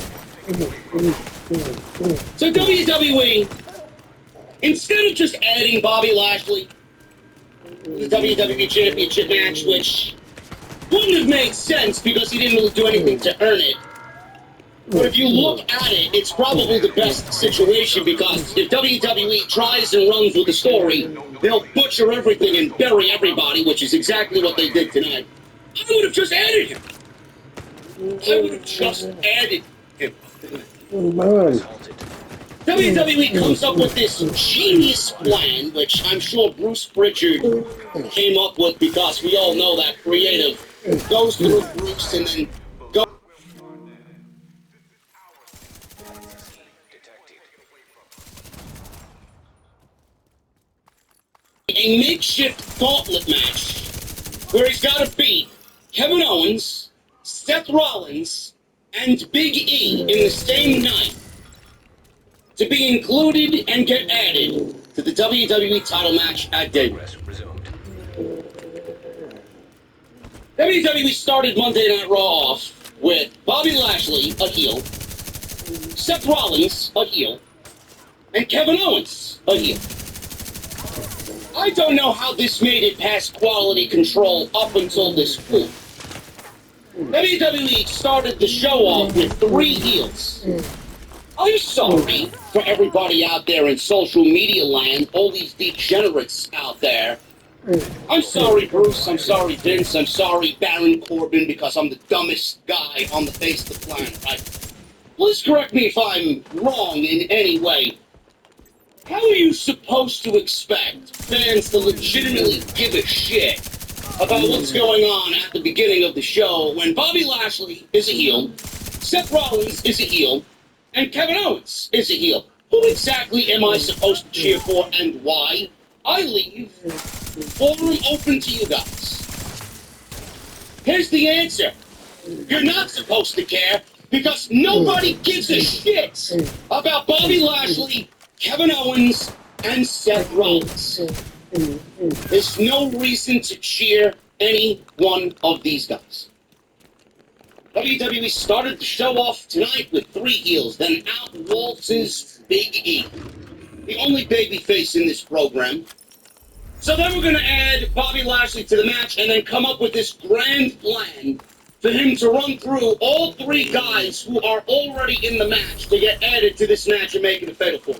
So WWE, instead of just adding Bobby Lashley to the WWE Championship match, which wouldn't have made sense because he didn't really do anything to earn it, but if you look at it, it's probably the best situation because if WWE tries and runs with the story, they'll butcher everything and bury everybody, which is exactly what they did tonight. I would have just added him. WWE comes up with this genius plan, which I'm sure Bruce Pritchard came up with because we all know that creative goes through Bruce and then goes. A makeshift gauntlet match where he's got to beat Kevin Owens, Seth Rollins, and Big E in the same night to be included and get added to the WWE title match at Daybreak. WWE started Monday Night Raw off with Bobby Lashley, a heel, Seth Rollins, a heel, and Kevin Owens, a heel. I don't know how this made it past quality control up until this point. WWE started the show off with 3 heels. I'm sorry for everybody out there in social media land, all these degenerates out there. I'm sorry, Bruce. I'm sorry, Vince. I'm sorry, Baron Corbin, because I'm the dumbest guy on the face of the planet, right? Please correct me if I'm wrong in any way. How are you supposed to expect fans to legitimately give a shit about what's going on at the beginning of the show when Bobby Lashley is a heel, Seth Rollins is a heel, and Kevin Owens is a heel? Who exactly am I supposed to cheer for and why? I leave forum open to you guys. Here's the answer. You're not supposed to care because nobody gives a shit about Bobby Lashley, Kevin Owens, and Seth Rollins. There's no reason to cheer any one of these guys. WWE started the show off tonight with 3 heels, then out waltzes Big E, the only babyface in this program. So then we're going to add Bobby Lashley to the match and then come up with this grand plan for him to run through all 3 guys who are already in the match to get added to this match and make it a fatal four.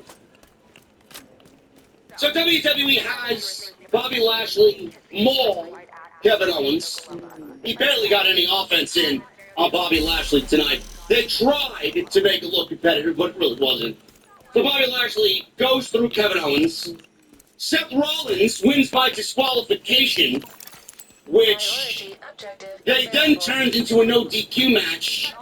So WWE has Bobby Lashley maul Kevin Owens. He barely got any offense in on Bobby Lashley tonight. They tried to make it look competitive, but it really wasn't. So Bobby Lashley goes through Kevin Owens. Seth Rollins wins by disqualification, which they then turned into a no DQ match,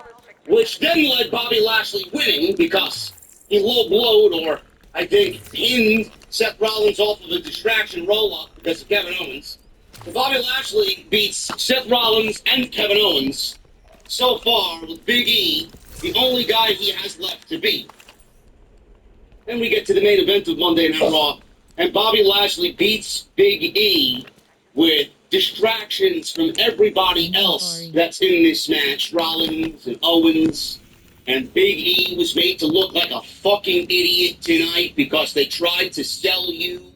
which then led Bobby Lashley winning because he low-blowed, or I think pinned Seth Rollins off of a distraction roll-up because of Kevin Owens. So Bobby Lashley beats Seth Rollins and Kevin Owens so far with Big E, the only guy he has left to beat. Then we get to the main event of Monday Night Raw, and Bobby Lashley beats Big E with distractions from everybody else that's in this match. Rollins and Owens. And Big E was made to look like a fucking idiot tonight because they tried to sell you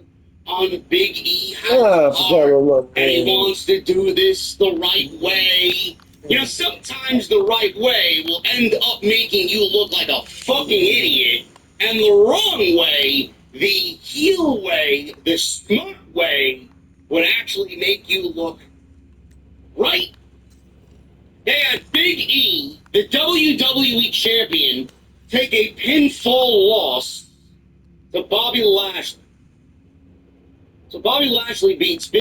on Big E how hard, and he wants to do this the right way. You know, sometimes the right way will end up making you look like a fucking idiot, and the wrong way the heel way, the smart way, would actually make you look right. They had Big E, the WWE champion, take a pinfall loss to Bobby Lashley. So Bobby Lashley beats Big